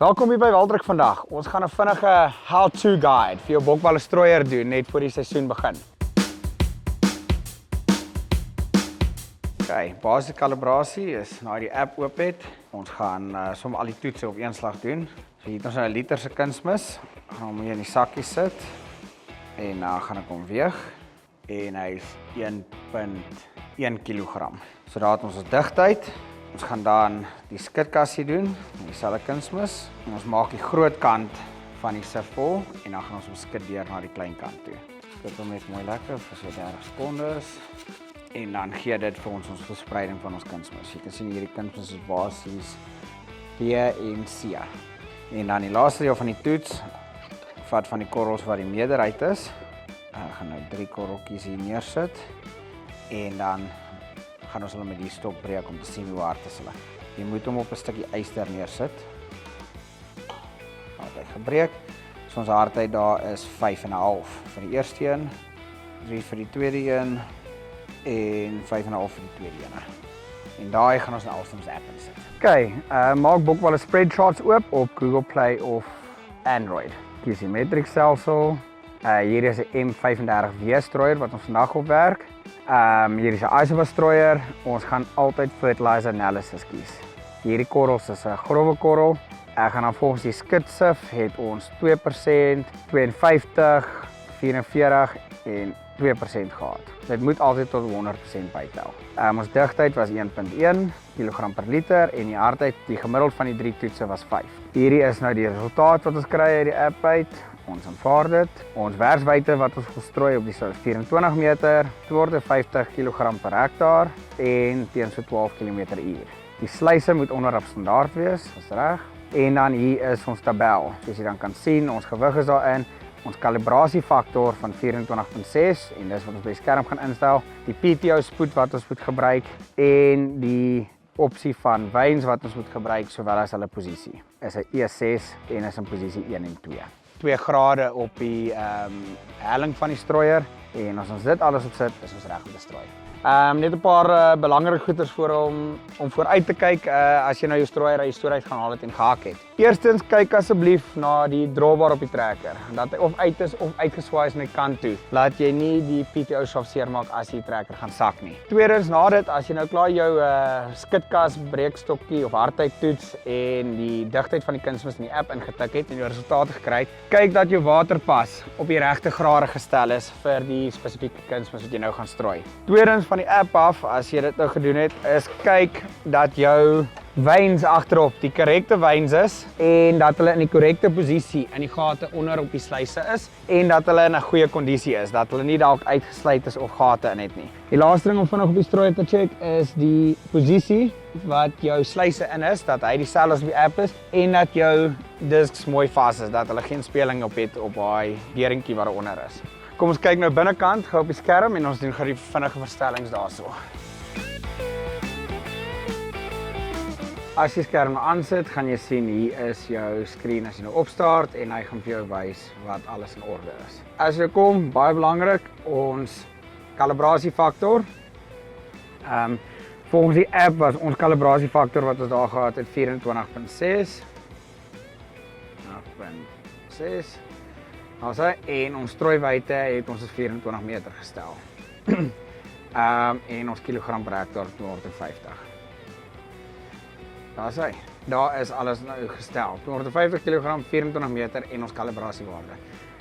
Welkom hier by Waldruk vandag. Ons gaan 'n vinnige how-to guide vir jou bokballe strooier doen net voor die seisoen begin. Okay, basiese kalibrasie is nou die app oop het. Ons gaan sommer al die toetse op een slag doen. So hier het ons nou 'n liter se kunsmis. Gaan hom hier in die sakkie sit en dan gaan ek hom weeg en hy is 1,1 kg. So daar het ons digtheid. Ons gaan dan die skitkassie doen, met dieselfde kunsmis. Ons maak die groot kant van die sif vol en dan gaan ons hom skit deur na die klein kant toe. Skit hom net mooi lekker vir so 30 sekondes. En dan gee dit vir ons verspreiding van ons kunsmis. Jy kan sien hierdie kunsmis is basies B en C. En dan die laaste deel van die toets, vat van die korrels wat die meerderheid is. Ek gaan nou 3 korreltjies hier neersit. En dan gaan ons hulle met die stok breek om te sien hoe hard is hulle. Jy moet hom op 'n stukkie yster neersit. Hy gebreek. So ons hardheid daar is 5,5 vir die eerste een, 3 vir die tweede een en 5,5 vir die tweede een. En daai gaan ons nou al ons app insit. Okay, maak bokballe spreadsheets oop op Google Play of Android. Kies die metric stelsel. Hier is 'n M35W strooier wat ons vandag op werk. Hier is 'n isobar strooier. Ons gaan altyd fertilizer analysis kies. Hierdie korrels is 'n growwe korrel. Ek gaan dan volgens die skitsif het ons 2%, 52, 44 en 2% gehad. Dit moet altyd tot 100% bytel. Ons digtheid was 1,1 kg per liter en die hardheid, die gemiddeld van die 3 toetse was 5. Hierdie is nou die resultaat wat ons kry uit die app uit. Ons aanvaar dit. Ons werkswyte wat ons gestrooi op die 24 meter, 250 kg per hektaar en teen so 12 km/h. Die sluise moet onderop standaard wees, dis reg. En dan hier is ons tabel. Soos jy dan kan sien, ons gewig is daarin. Ons kalibrasiefaktor van 24,6 en dis wat ons by die skerm gaan instel. Die PTO spoed wat ons moet gebruik en die opsie van wyns wat ons moet gebruik sowel as hulle posisie. Is 'n E6 en is in posisie 1 en 2. 2 grade op die helling van die strooier en as ons dit alles opsit, is ons reg om te strooi. Net 'n paar belangrike goeders om vooruit te kyk as jy nou jou strooier uit die stoor uit gaan haal het en gehak het. Eerstens, kyk asseblief na die drawbar op die trekker. Dat hy of uit is of uitgeswaai is na die kant toe. Laat jy nie die PTO shaft seermaak as die trekker gaan sak nie. Tweedens, na dit, as jy nou klaar jou skitkas, breekstokkie of hardheid toets en die digtheid van die kunsmis in die app ingetik het en jou resultate gekry het, kyk dat jou waterpas op die regte grade gestel is vir die spesifieke kunsmis wat jy nou gaan strooi. Tweedens, van die app af, as jy dit nou gedoen het, is kyk dat jou wyns agterop die korrekte wyns is en dat hulle in die korrekte posisie in die gate onder op die sluise is en dat hulle in 'n goeie kondisie is, dat hulle nie dalk uitgesluit is of gate in het nie. Die laaste ding om vinnig op die strooier te check is die posisie wat jou sluise in is, dat hy dieselfde as op die app is en dat jou disks mooi vas is, dat hulle geen speling op het op daai beringkie wat onder is. Kom ons kyk nou binnekant, gou op die skerm en ons doen gou die vinnige verstellings daarso. As jy skerm aansit, gaan jy sien hier is jou skerm as jy nou opstart en hy gaan vir jou wys wat alles in orde is. As jy kom, baie belangrik, ons kalibrasiefaktor. Volgens die app was ons kalibrasiefaktor wat ons daar gehad het 24,6. En ons strooiwyte het ons 24 meter gestel. En ons kilogram per hektaar 250. Daar is alles nou gestel. 250 kg, 24 meter en ons kalibrasiewaarde.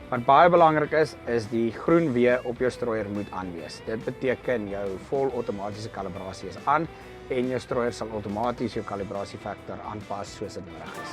Wat baie belangrik is die groen W op jou strooier moet aanwees. Dit beteken jou vol outomatiese kalibrasie is aan en jou strooier sal outomaties jou kalibrasiefaktor aanpas soos dit nodig is.